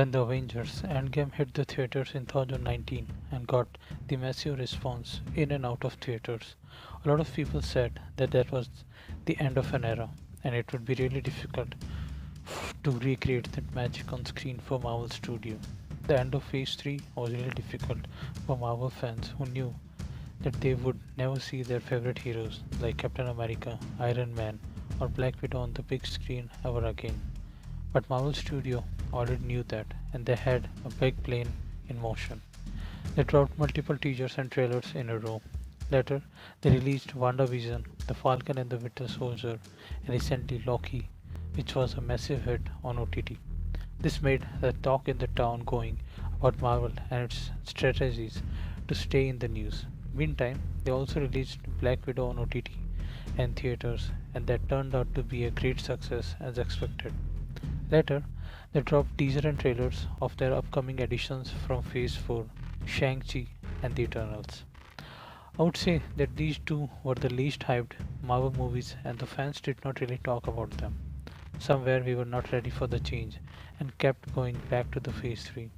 When the Avengers Endgame hit the theaters in 2019 and got the massive response in and out of theaters, a lot of people said that that was the end of an era and it would be really difficult to recreate that magic on screen for Marvel Studio. The end of Phase 3 was really difficult for Marvel fans who knew that they would never see their favorite heroes like Captain America, Iron Man, or Black Widow on the big screen ever again. But Marvel Studio already knew that and they had a big plan in motion. They dropped multiple teasers and trailers in a row. Later, they released WandaVision, The Falcon and the Winter Soldier, and recently Loki, which was a massive hit on OTT. This made the talk in the town going about Marvel and its strategies to stay in the news. Meantime, they also released Black Widow on OTT and theaters, and that turned out to be a great success as expected. Later, they dropped teaser and trailers of their upcoming additions from Phase 4, Shang-Chi and the Eternals. I would say that these two were the least hyped Marvel movies and the fans did not really talk about them. Somewhere we were not ready for the change and kept going back to the Phase 3.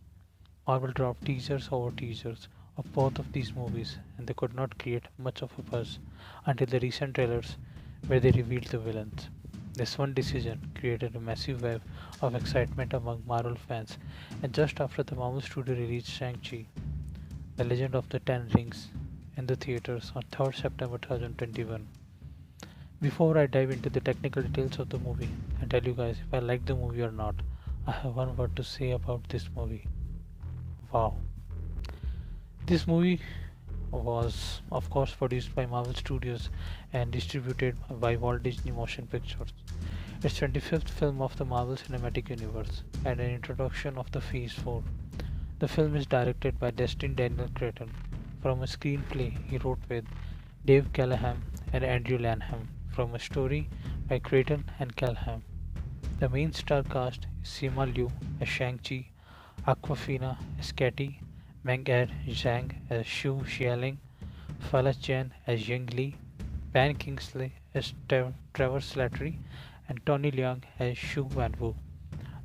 Marvel dropped teasers over teasers of both of these movies and they could not create much of a buzz until the recent trailers where they revealed the villains. This one decision created a massive wave of excitement among Marvel fans, and just after the Marvel Studio released Shang-Chi, The Legend of the Ten Rings, in the theaters on 3rd September 2021. Before I dive into the technical details of the movie and tell you guys if I like the movie or not, I have one word to say about this movie. Wow. This movie was, of course, produced by Marvel Studios and distributed by Walt Disney Motion Pictures. It's 25th film of the Marvel Cinematic Universe and an introduction of the Phase 4. The film is directed by Destin Daniel Cretton from a screenplay he wrote with Dave Callahan and Andrew Lanham from a story by Creighton and Callahan. The main star cast is Sima Liu as Shang-Chi, Aquafina as Katy, Meng-Er Zhang as Shu Xialing, Fala Chen as Ying Li, Ben Kingsley as Trevor Slattery, and Tony Leung as Shu Wanwu.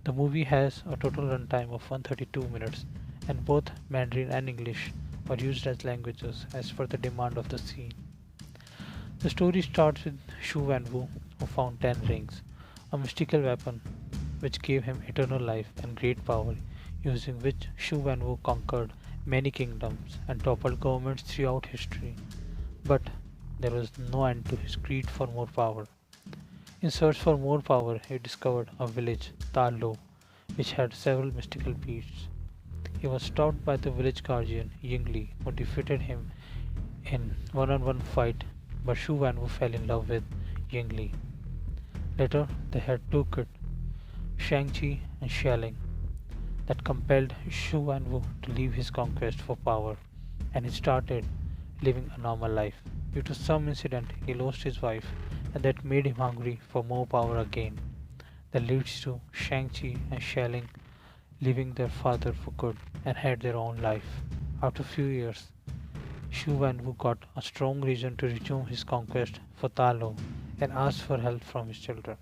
The movie has a total runtime of 132 minutes, and both Mandarin and English were used as languages as per the demand of the scene. The story starts with Shu Wanwu, who found 10 rings, a mystical weapon which gave him eternal life and great power, using which Shu Wanwu conquered many kingdoms and toppled governments throughout history. But there was no end to his greed for more power. In search for more power, he discovered a village, Ta Lo, which had several mystical beasts. He was stopped by the village guardian, Ying Li, who defeated him in one-on-one fight, but Shu Wanwu fell in love with Ying Li. Later, they had two kids, Shang-Chi and Xialing, that compelled Shu Wanwu to leave his conquest for power, and he started living a normal life. Due to some incident, he lost his wife, and that made him hungry for more power again. That leads to Shang-Chi and Xialing leaving their father for good and had their own life. After a few years, Shu Wanwu got a strong reason to resume his conquest for Ta Lo and asked for help from his children.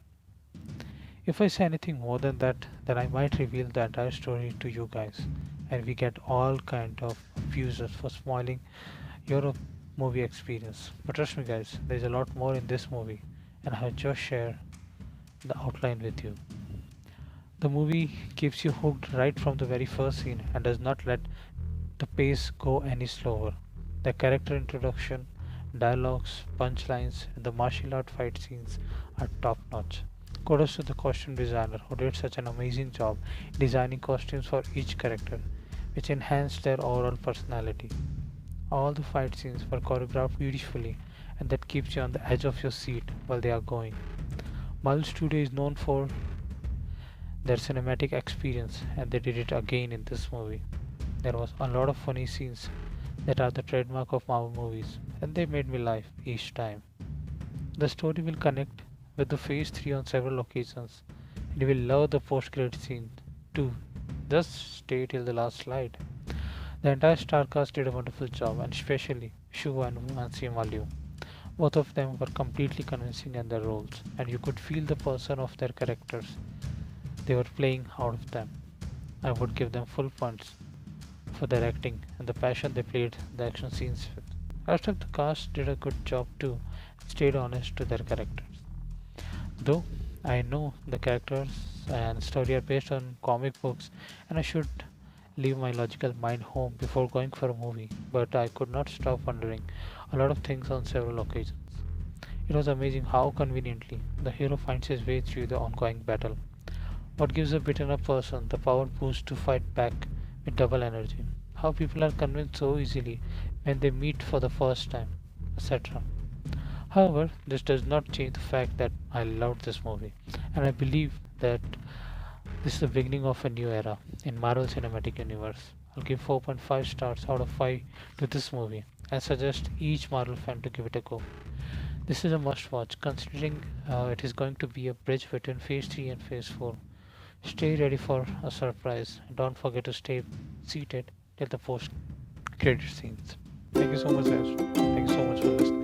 If I say anything more than that, then I might reveal the entire story to you guys, and we get all kind of abuses for spoiling your movie experience. But trust me, guys, there is a lot more in this movie, and I have just shared the outline with you. The movie keeps you hooked right from the very first scene and does not let the pace go any slower. The character introduction, dialogues, punchlines, and the martial art fight scenes are top notch. Kudos to the costume designer who did such an amazing job designing costumes for each character, which enhanced their overall personality. All the fight scenes were choreographed beautifully, and that keeps you on the edge of your seat while they are going. Marvel Studio is known for their cinematic experience, and they did it again in this movie. There was a lot of funny scenes that are the trademark of Marvel movies, and they made me laugh each time. The story will connect with the Phase 3 on several occasions, and you will love the post-credit scene too. Just stay till the last slide. The entire star cast did a wonderful job, and especially Shu and Sima Liu. Both of them were completely convincing in their roles, and you could feel the person of their characters they were playing out of them. I would give them full points for their acting and the passion they played the action scenes with. Rest of the cast did a good job too, stayed honest to their characters. Though I know the characters and story are based on comic books and I should leave my logical mind home before going for a movie, but I could not stop wondering a lot of things on several occasions. It was amazing how conveniently the hero finds his way through the ongoing battle. What gives a beaten up person the power boost to fight back with double energy? How people are convinced so easily when they meet for the first time, etc. However, this does not change the fact that I loved this movie, and I believe that this is the beginning of a new era in Marvel Cinematic Universe. I'll give 4.5 stars out of 5 to this movie and suggest each Marvel fan to give it a go. This is a must watch considering it is going to be a bridge between Phase 3 and Phase 4. Stay ready for a surprise. Don't forget to stay seated till the post credit scenes. Thank you so much, guys. Thank you so much for listening.